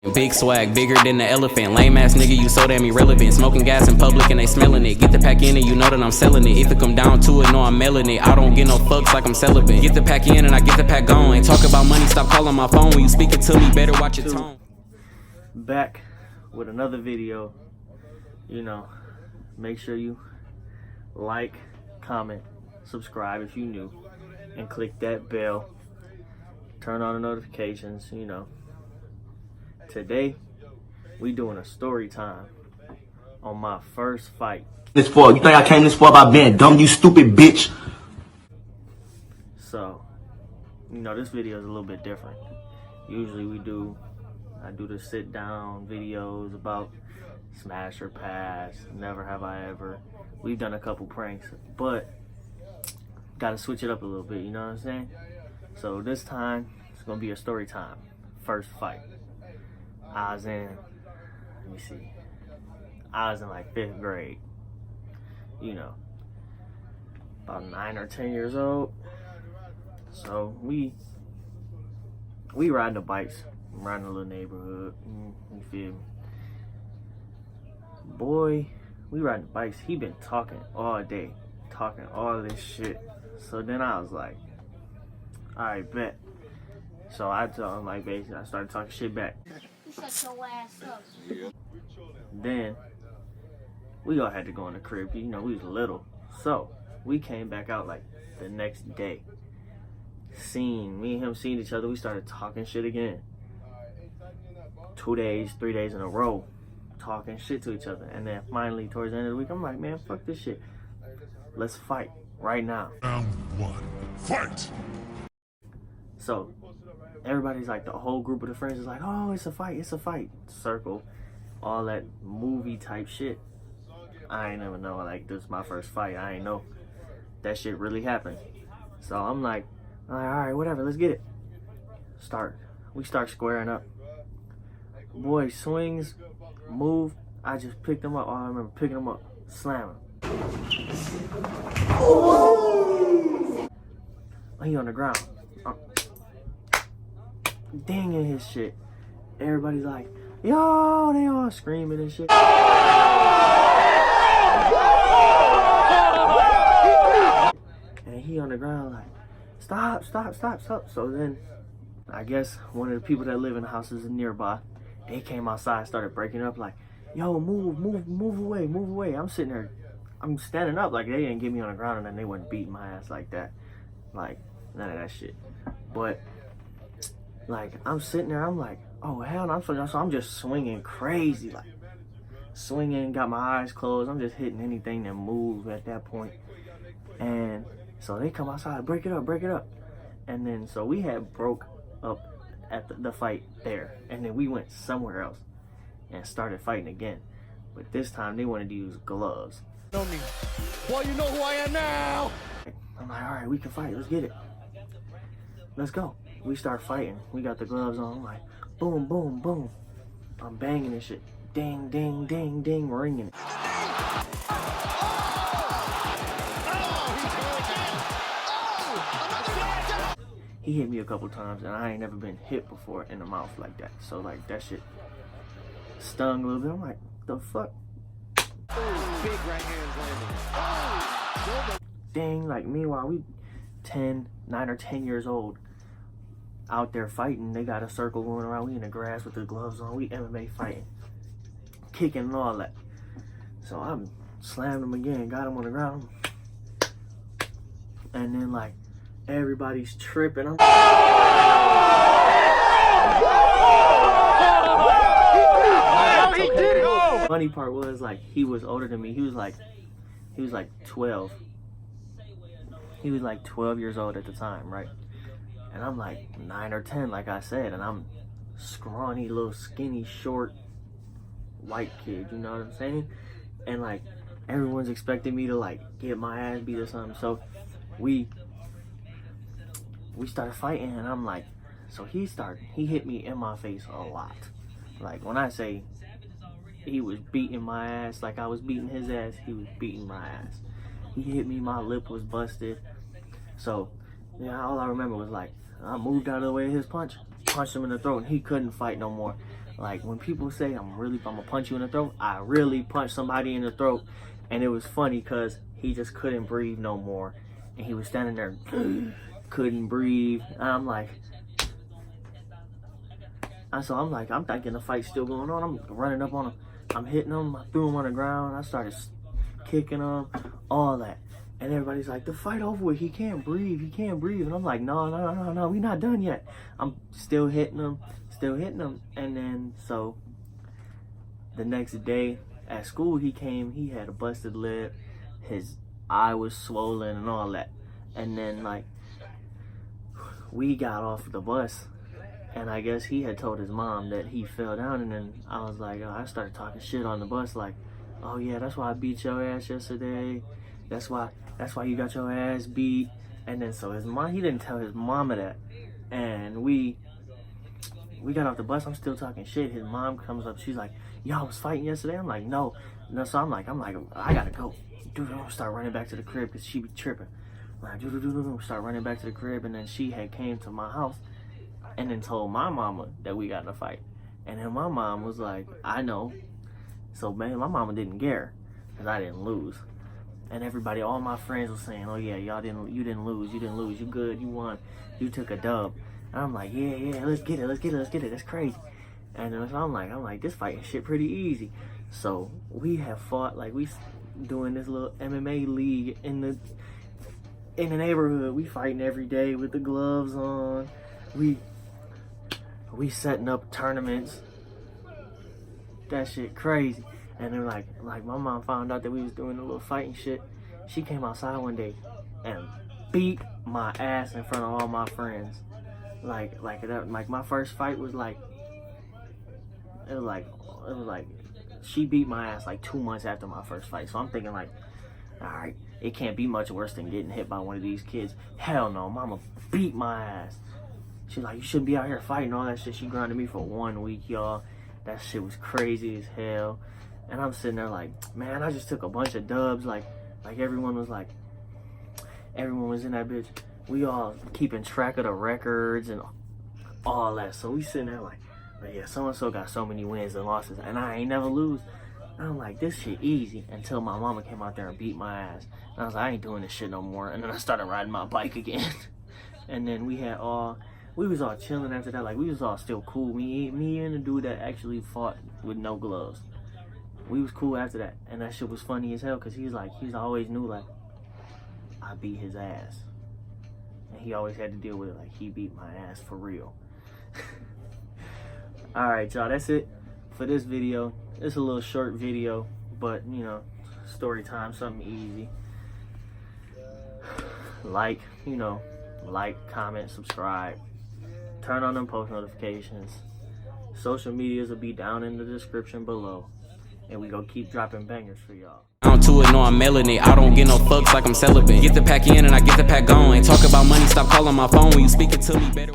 Big swag, bigger than the elephant. Lame ass nigga, you so damn irrelevant. Smoking gas in public and they smelling it. Get the pack in and you know that I'm selling it. If it come down to it, no, I'm mailing it. I don't get no fucks like I'm celibate. Get the pack in and I get the pack going. Talk about money, stop calling my phone. When you speak it to me, better watch your tone. Back with another video. You know, make sure you like, comment, subscribe if you new, and click that bell. Turn on the notifications, you know. Today, we doing a story time on my first fight. This for you think I came this far by being dumb, you stupid bitch? So, you know, this video is a little bit different. Usually I do the sit down videos about smash or pass, never have I ever. We've done a couple pranks, but gotta switch it up a little bit, you know what I'm saying? So this time, it's gonna be a story time. First fight. I was in like 5th grade, you know, about 9 or 10 years old. So we riding the bikes, riding a little neighborhood, you feel me? Boy, we riding the bikes, he been talking all day, talking all this shit. So then I was like, alright, bet. So I told him, like, basically, I started talking shit back. Shut your ass up. Then we all had to go in the crib. You know, we was little. So we came back out like the next day. Me and him seen each other. We started talking shit again. 2 days, 3 days in a row, talking shit to each other. And then finally, towards the end of the week, I'm like, man, fuck this shit. Let's fight right now. Round 1, fight! So everybody's like, the whole group of the friends is like, oh, it's a fight. Circle, all that movie type shit. I ain't never know, like, this is my first fight. I ain't know that shit really happened. So I'm like, all right, whatever, let's get it. We start squaring up. Boy swings, move. I just picked him up. Oh, I remember picking him up, slamming. He on the ground. Dinging his shit. Everybody's like, yo, they all screaming and shit. And he on the ground like, stop. So then, I guess one of the people that live in the houses nearby, they came outside, started breaking up like, yo, move away. I'm sitting there, I'm standing up like they didn't get me on the ground and then they wouldn't beat my ass like that. Like, none of that shit. But like, I'm sitting there, I'm like, oh hell no, so I'm just swinging crazy, like swinging, got my eyes closed, I'm just hitting anything that moves at that point. And so they come outside, break it up. And then, so we had broke up at the fight there, and then we went somewhere else and started fighting again. But this time they wanted to use gloves. Know me. Boy, you know who I am now! I'm like, all right, we can fight, let's get it. Let's go. We start fighting. We got the gloves on. I'm like, boom. I'm banging this shit. Ding, ringing it. He hit me a couple times, and I ain't never been hit before in the mouth like that. So, like, that shit stung a little bit. I'm like, the fuck? Big right hand landing. Dang, like, meanwhile, we 9 or 10 years old. Out there fighting, they got a circle going around. We in the grass with the gloves on. We MMA fighting, kicking and all that. So I'm slammed him again, got him on the ground, and then like everybody's tripping. Funny part was, like, he was older than me. He was like 12. He was like 12 years old at the time, right? And I'm like 9 or 10, like I said, and I'm scrawny, little skinny, short, white kid, you know what I'm saying? And like, everyone's expecting me to like get my ass beat or something. So we started fighting, and I'm like, so he hit me in my face a lot. Like, when I say he was beating my ass, like I was beating his ass, he was beating my ass. He hit me, my lip was busted. So, yeah, all I remember was like, I moved out of the way of his punch, punched him in the throat, and he couldn't fight no more. Like when people say I'm gonna punch you in the throat, I really punched somebody in the throat, and it was funny because he just couldn't breathe no more, and he was standing there, couldn't breathe. And I'm like, I'm thinking the fight's still going on. I'm running up on him, I'm hitting him, I threw him on the ground, I started kicking him, all that. And everybody's like, the fight over with, he can't breathe, And I'm like, no, we not done yet. I'm still hitting him. And then, so, the next day at school, he came, he had a busted lip, his eye was swollen and all that. And then, like, we got off the bus, and I guess he had told his mom that he fell down, and then I was like, I started talking shit on the bus, like, oh yeah, that's why I beat your ass yesterday. That's why you got your ass beat. And then so his mom, he didn't tell his mama that. And we got off the bus, I'm still talking shit. His mom comes up, she's like, y'all was fighting yesterday? I'm like, no. So I'm like, I gotta go. Dude, I'm start running back to the crib because she be tripping. Like, start running back to the crib, and then she had came to my house and then told my mama that we got in a fight. And then my mom was like, I know. So man, my mama didn't care because I didn't lose. And everybody, all my friends were saying, oh yeah, you didn't lose, you good, you won, you took a dub. And I'm like, yeah, let's get it, that's crazy. And then so I'm like, this fighting shit pretty easy. So we have fought, like we doing this little MMA league in the neighborhood. We fighting every day with the gloves on. We setting up tournaments. That shit crazy. And then like my mom found out that we was doing a little fighting shit. She came outside one day and beat my ass in front of all my friends. Like my first fight was like she beat my ass like 2 months after my first fight. So I'm thinking like, all right, it can't be much worse than getting hit by one of these kids. Hell no, mama beat my ass. She's like, you shouldn't be out here fighting all that shit. She grounded me for 1 week, y'all. That shit was crazy as hell. And I'm sitting there like, man, I just took a bunch of dubs. Like everyone was in that bitch. We all keeping track of the records and all that. So we sitting there like, yeah, so-and-so got so many wins and losses, and I ain't never lose. And I'm like, this shit easy, until my mama came out there and beat my ass. And I was like, I ain't doing this shit no more. And then I started riding my bike again. And then we was all chilling after that. Like, we was all still cool. Me and the dude that actually fought with no gloves. We was cool after that. And that shit was funny as hell, because he's always knew, like, I beat his ass. And he always had to deal with it, like, he beat my ass for real. Alright, y'all, that's it for this video. It's a little short video, but, you know, story time, something easy. Like, comment, subscribe. Turn on them post notifications. Social medias will be down in the description below. And we gonna keep dropping bangers for y'all. On to it, no, I'm mailing it. I don't get no fucks like I'm celibate. Get the pack in and I get the pack going. Talk about money, stop calling my phone when you speaking to me better.